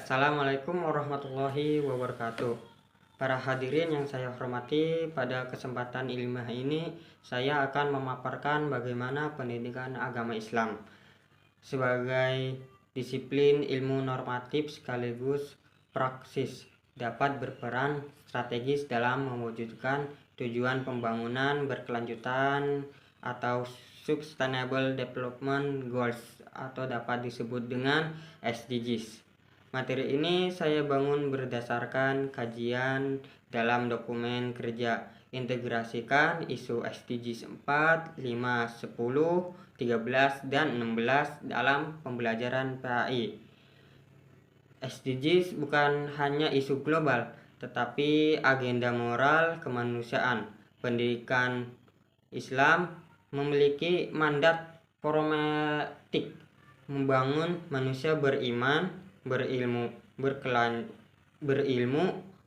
Assalamualaikum warahmatullahi wabarakatuh. Para hadirin yang saya hormati, pada kesempatan ilmiah ini saya akan memaparkan bagaimana pendidikan agama Islam sebagai disiplin ilmu normatif sekaligus praksis dapat berperan strategis dalam mewujudkan tujuan pembangunan berkelanjutan atau Sustainable Development Goals atau dapat disebut dengan SDGs. Materi ini saya bangun berdasarkan kajian dalam dokumen kerja integrasikan isu SDGs 4, 5, 10, 13, dan 16 dalam pembelajaran PAI. SDGs bukan hanya isu global, tetapi agenda moral kemanusiaan. Pendidikan Islam memiliki mandat programatik membangun manusia beriman, berilmu,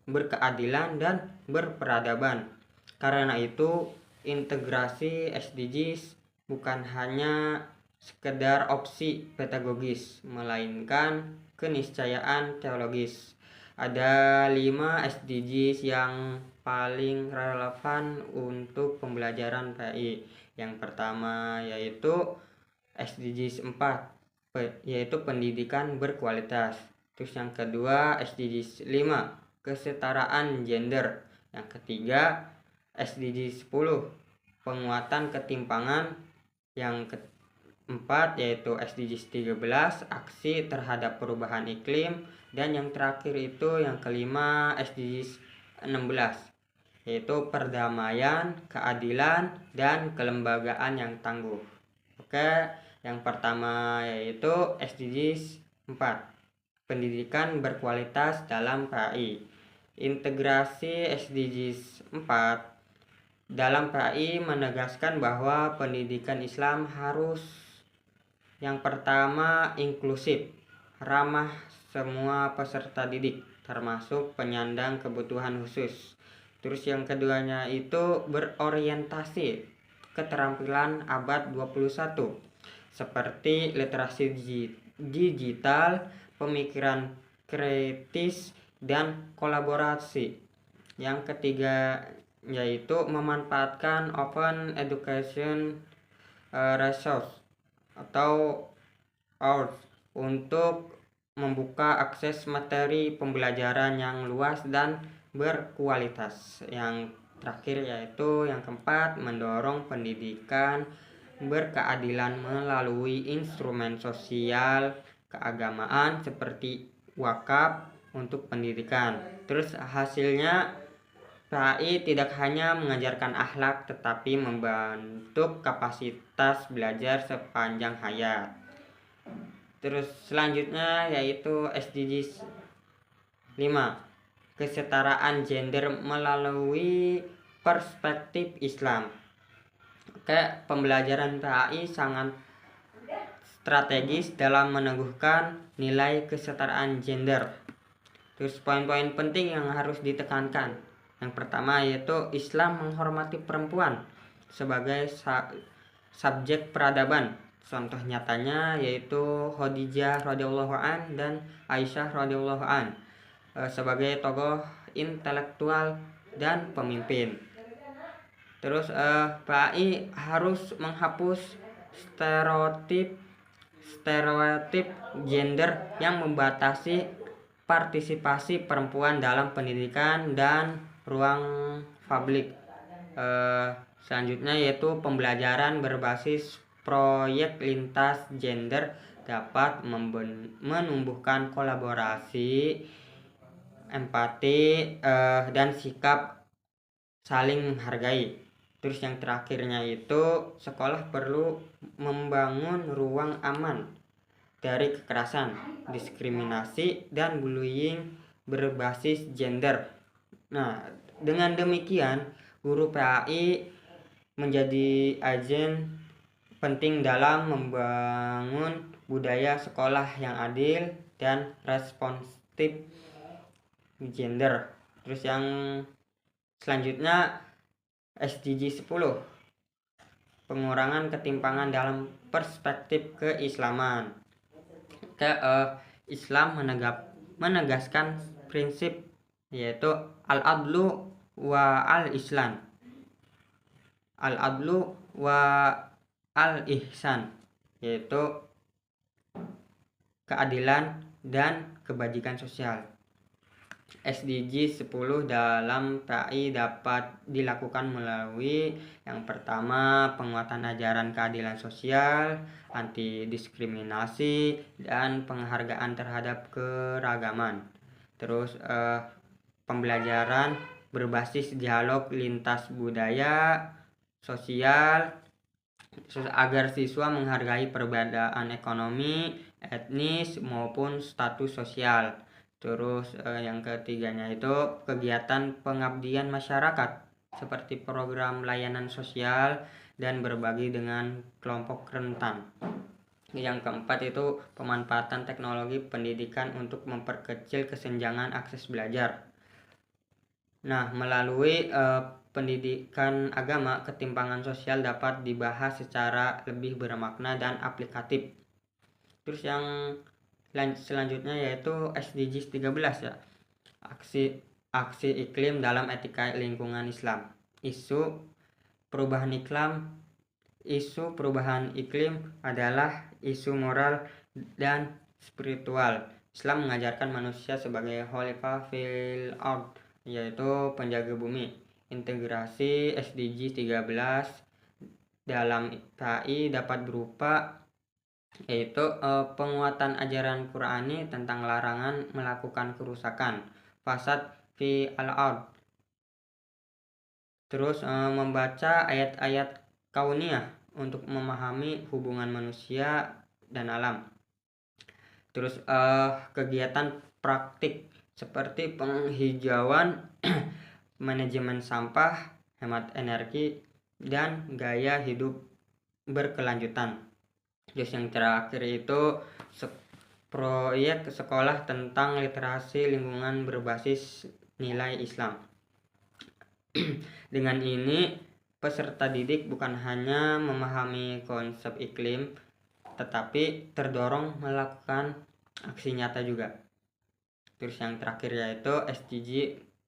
berkeadilan, dan berperadaban. Karena itu, integrasi SDGs bukan hanya sekedar opsi pedagogis, melainkan keniscayaan teologis. Ada 5 SDGs yang paling relevan untuk pembelajaran PAI. Yang pertama yaitu SDGs 4, yaitu pendidikan berkualitas. Terus yang kedua SDGs 5, kesetaraan gender. Yang ketiga SDGs 10, penguatan ketimpangan. Yang keempat yaitu SDGs 13, aksi terhadap perubahan iklim. Dan yang terakhir itu yang kelima SDGs 16, yaitu perdamaian, keadilan, dan kelembagaan yang tangguh. Oke, yang pertama yaitu SDGs 4, pendidikan berkualitas dalam PAI. Integrasi SDGs 4 dalam PAI menegaskan bahwa pendidikan Islam harus yang pertama inklusif, ramah semua peserta didik, termasuk penyandang kebutuhan khusus. Terus yang keduanya itu berorientasi keterampilan abad 21 seperti literasi digital, pemikiran kritis, dan kolaborasi. Yang ketiga yaitu memanfaatkan open education resource atau OER untuk membuka akses materi pembelajaran yang luas dan berkualitas. Yang terakhir yaitu yang keempat, mendorong pendidikan berkeadilan melalui instrumen sosial keagamaan seperti wakaf untuk pendidikan. Terus hasilnya PAI tidak hanya mengajarkan akhlak tetapi membentuk kapasitas belajar sepanjang hayat. Terus selanjutnya yaitu SDGs 5, kesetaraan gender melalui perspektif Islam. Oke, pembelajaran PAI sangat strategis dalam meneguhkan nilai kesetaraan gender. Terus poin-poin penting yang harus ditekankan. Yang pertama yaitu Islam menghormati perempuan sebagai subjek peradaban. Contoh nyatanya yaitu Khadijah radhiyallahu an dan Aisyah radhiyallahu an sebagai tokoh intelektual dan pemimpin. Terus PAI harus menghapus stereotip gender yang membatasi partisipasi perempuan dalam pendidikan dan ruang publik. Selanjutnya yaitu pembelajaran berbasis proyek lintas gender dapat menumbuhkan kolaborasi, empati, dan sikap saling menghargai. Terus yang terakhirnya itu sekolah perlu membangun ruang aman dari kekerasan, diskriminasi, dan bullying berbasis gender. Nah, dengan demikian guru PAI menjadi agen penting dalam membangun budaya sekolah yang adil dan responsif gender. Terus yang selanjutnya SDG 10, pengurangan ketimpangan dalam perspektif keislaman. Islam menegaskan prinsip yaitu al-adlu wa al-ihsan. Al-adlu wa al-ihsan yaitu keadilan dan kebajikan sosial. SDG 10 dalam PAI dapat dilakukan melalui yang pertama penguatan ajaran keadilan sosial, anti diskriminasi, dan penghargaan terhadap keragaman. Terus pembelajaran berbasis dialog lintas budaya, sosial, agar siswa menghargai perbedaan ekonomi, etnis maupun status sosial. Terus yang ketiganya itu kegiatan pengabdian masyarakat seperti program layanan sosial dan berbagi dengan kelompok rentan. Yang keempat itu pemanfaatan teknologi pendidikan untuk memperkecil kesenjangan akses belajar. Nah, melalui pendidikan agama, ketimpangan sosial dapat dibahas secara lebih bermakna dan aplikatif. Terus yang selanjutnya yaitu SDGs 13 ya. Aksi iklim dalam etika lingkungan Islam. Isu perubahan iklim adalah isu moral dan spiritual. Islam mengajarkan manusia sebagai khalifah fil ard, yaitu penjaga bumi. Integrasi SDGs 13 dalam PAI dapat berupa yaitu penguatan ajaran Qur'ani tentang larangan melakukan kerusakan, fasad fi al-ard. Terus membaca ayat-ayat kauniyah untuk memahami hubungan manusia dan alam. Terus kegiatan praktik seperti penghijauan, manajemen sampah, hemat energi, dan gaya hidup berkelanjutan. Terus yang terakhir itu proyek sekolah tentang literasi lingkungan berbasis nilai Islam. Dengan ini peserta didik bukan hanya memahami konsep iklim, tetapi terdorong melakukan aksi nyata juga. Terus yang terakhir yaitu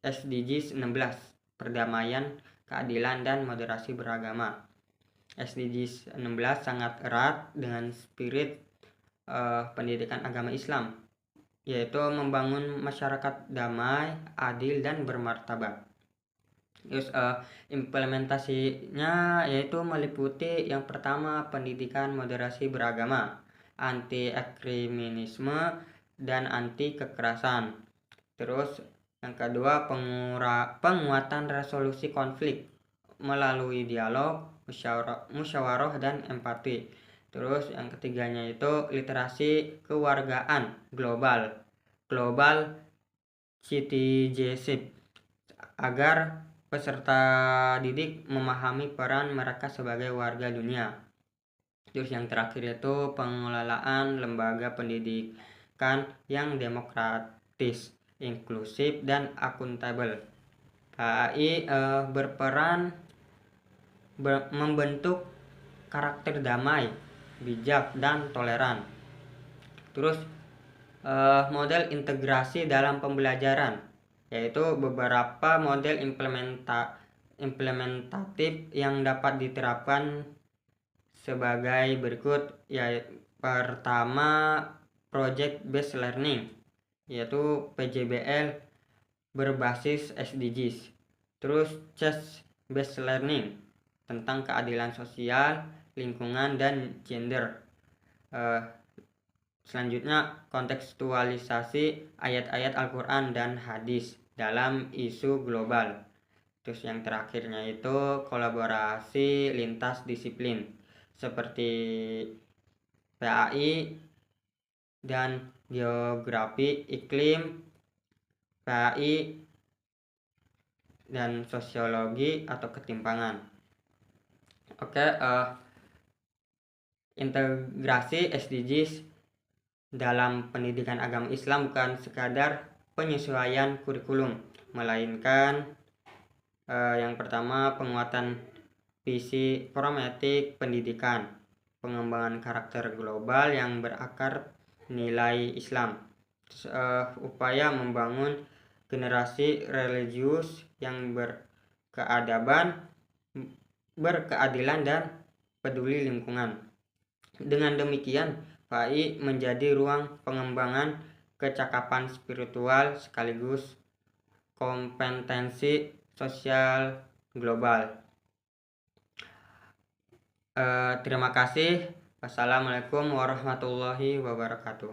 SDGs 16, perdamaian, keadilan, dan moderasi beragama. SDGs 16 sangat erat dengan spirit pendidikan agama Islam, yaitu membangun masyarakat damai, adil, dan bermartabat. Terus implementasinya yaitu meliputi yang pertama pendidikan moderasi beragama, anti ekstremisme, dan anti kekerasan. Terus yang kedua penguatan resolusi konflik melalui dialog, musyawarah, dan empati. Terus yang ketiganya itu literasi kewargaan global citizenship, agar peserta didik memahami peran mereka sebagai warga dunia. Terus yang terakhir itu pengelolaan lembaga pendidikan yang demokratis, inklusif, dan akuntabel. PAI berperan membentuk karakter damai, bijak, dan toleran. Terus model integrasi dalam pembelajaran, yaitu beberapa model implementatif yang dapat diterapkan sebagai berikut. Yaitu pertama, project based learning, yaitu PJBL berbasis SDGs. Terus chess based learning tentang keadilan sosial, lingkungan, dan gender. Selanjutnya kontekstualisasi ayat-ayat Al-Quran dan hadis dalam isu global. Terus yang terakhirnya itu kolaborasi lintas disiplin seperti PAI dan geografi iklim, PAI dan sosiologi atau ketimpangan. Oke, integrasi SDGs dalam pendidikan agama Islam bukan sekadar penyesuaian kurikulum, melainkan yang pertama penguatan visi prometik pendidikan, pengembangan karakter global yang berakar nilai Islam, upaya membangun generasi religius yang berkeadaban, berkeadilan, dan peduli lingkungan. Dengan demikian, PAI menjadi ruang pengembangan kecakapan spiritual sekaligus kompetensi sosial global. Terima kasih. Wassalamualaikum warahmatullahi wabarakatuh.